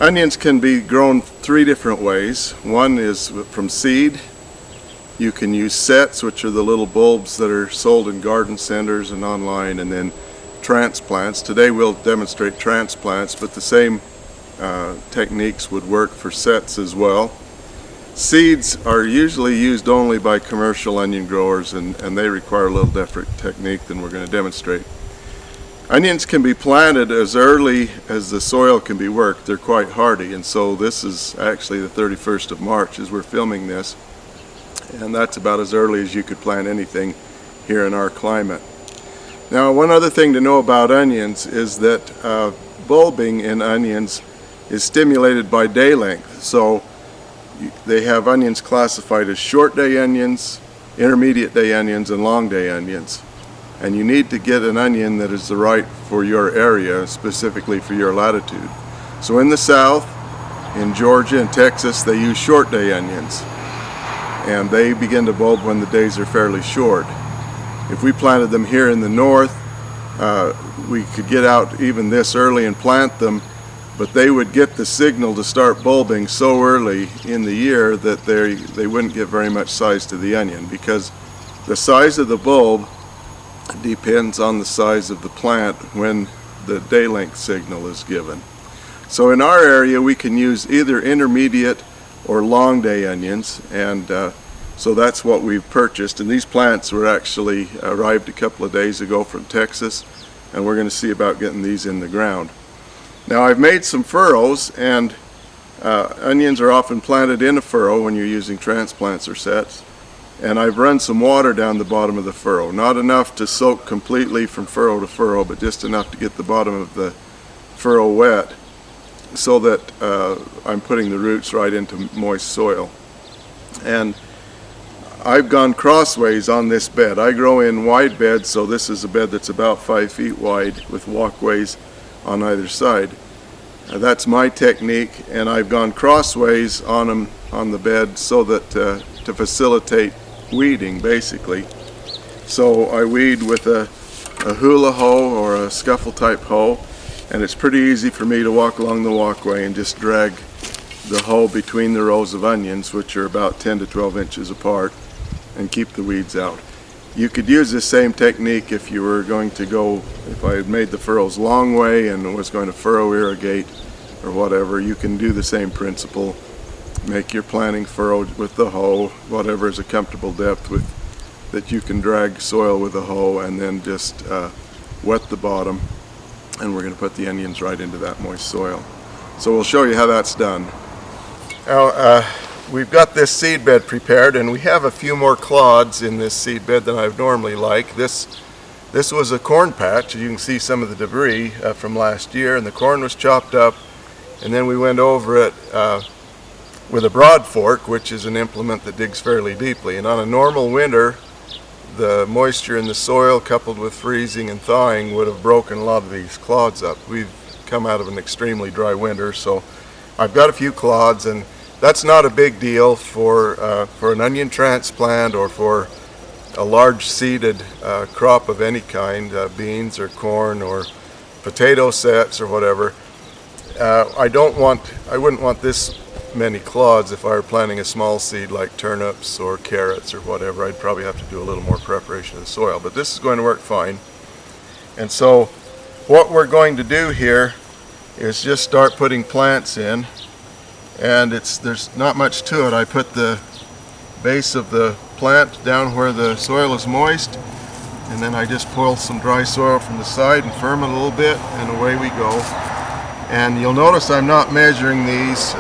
Onions can be grown three different ways. One is from seed. You can use sets, which are the little bulbs that are sold in garden centers and online, and then transplants. Today we'll demonstrate transplants, but the same techniques would work for sets as well. Seeds are usually used only by commercial onion growers, and they require a little different technique than we're going to demonstrate. Onions can be planted as early as the soil can be worked. They're quite hardy, and so this is actually the 31st of March as we're filming this, and that's about as early as you could plant anything here in our climate. Now, one other thing to know about onions is that bulbing in onions is stimulated by day length. So they have onions classified as short day onions, intermediate day onions, and long day onions. And you need to get an onion that is the right for your area, specifically for your latitude. So in the south, in Georgia and Texas, they use short day onions, and they begin to bulb when the days are fairly short. If we planted them here in the north, we could get out even this early and plant them, but they would get the signal to start bulbing so early in the year that they wouldn't get very much size to the onion, because the size of the bulb depends on the size of the plant when the day length signal is given. So in our area we can use either intermediate or long day onions, and so that's what we've purchased. And these plants were actually arrived a couple of days ago from Texas, and we're going to see about getting these in the ground. Now, I've made some furrows, and onions are often planted in a furrow when you're using transplants or sets. And I've run some water down the bottom of the furrow. Not enough to soak completely from furrow to furrow, but just enough to get the bottom of the furrow wet, so that I'm putting the roots right into moist soil. And I've gone crossways on this bed. I grow in wide beds, so this is a bed that's about 5 feet wide with walkways on either side. That's my technique, and I've gone crossways on them on the bed so that to facilitate weeding, basically. So I weed with a hula hoe or a scuffle type hoe, and it's pretty easy for me to walk along the walkway and just drag the hoe between the rows of onions, which are about 10 to 12 inches apart, and keep the weeds out. You could use this same technique if you were going to go, if I had made the furrows long way and was going to furrow irrigate or whatever. You can do the same principle. Make your planting furrow with the hoe, whatever is a comfortable depth with that you can drag soil with a hoe, and then just wet the bottom, and we're going to put the onions right into that moist soil. So we'll show you how that's done. Now we've got this seed bed prepared, and we have a few more clods in this seed bed than I'd normally like. This was a corn patch. You can see some of the debris from last year, and the corn was chopped up, and then we went over it with a broad fork, which is an implement that digs fairly deeply. And on a normal winter, the moisture in the soil coupled with freezing and thawing would have broken a lot of these clods up. We've come out of an extremely dry winter, so I've got a few clods, and that's not a big deal for an onion transplant or for a large seeded crop of any kind, beans or corn or potato sets or whatever. I wouldn't want this many clods if I were planting a small seed like turnips or carrots or whatever. I'd probably have to do a little more preparation of the soil, but this is going to work fine. And so what we're going to do here is just start putting plants in, and there's not much to it. I put the base of the plant down where the soil is moist, and then I just pull some dry soil from the side and firm it a little bit, and away we go. And you'll notice I'm not measuring these.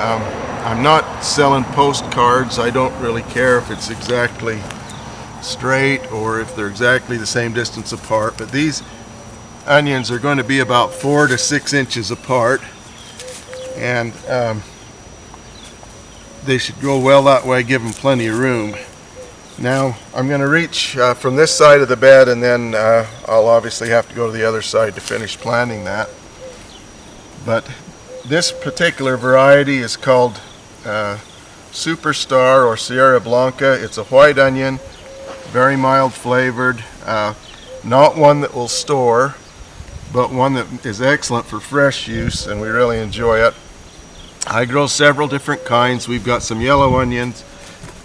I'm not selling postcards. I don't really care if it's exactly straight or if they're exactly the same distance apart, but these onions are going to be about 4 to 6 inches apart, and they should go well that way, give them plenty of room. Now I'm going to reach from this side of the bed, and then I'll obviously have to go to the other side to finish planting that. But this particular variety is called Superstar or Sierra Blanca. It's a white onion, very mild flavored, not one that will store, but one that is excellent for fresh use, and we really enjoy it. I grow several different kinds. We've got some yellow onions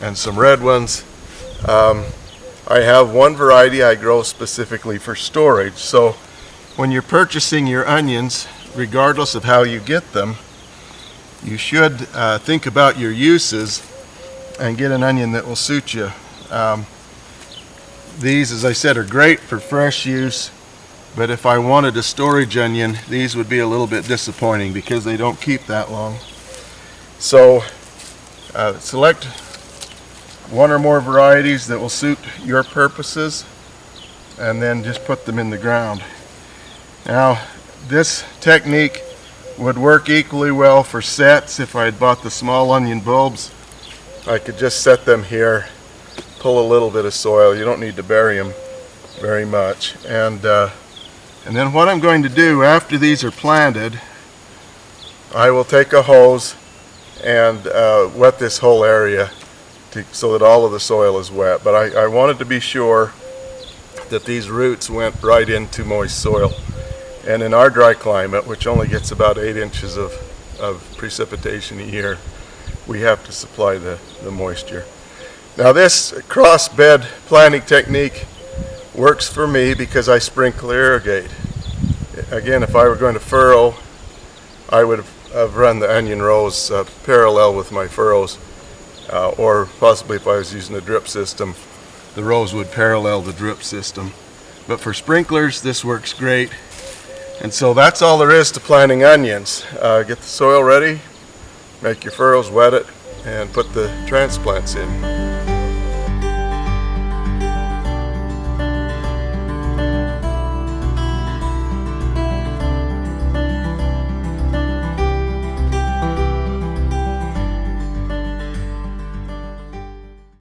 and some red ones. I have one variety I grow specifically for storage. So when you're purchasing your onions, regardless of how you get them, you should think about your uses and get an onion that will suit you. These, as I said, are great for fresh use, but if I wanted a storage onion, these would be a little bit disappointing because they don't keep that long. So select one or more varieties that will suit your purposes and then just put them in the ground. Now, this technique would work equally well for sets. If I had bought the small onion bulbs, I could just set them here, pull a little bit of soil. You don't need to bury them very much. And then what I'm going to do after these are planted, I will take a hose and wet this whole area so that all of the soil is wet. But I wanted to be sure that these roots went right into moist soil. And in our dry climate, which only gets about 8 inches of precipitation a year, we have to supply the moisture. Now this cross bed planting technique works for me because I sprinkle irrigate. Again, if I were going to furrow, I would have run the onion rows parallel with my furrows, or possibly if I was using a drip system, the rows would parallel the drip system. But for sprinklers, this works great. And so that's all there is to planting onions. Get the soil ready, make your furrows, wet it, and put the transplants in.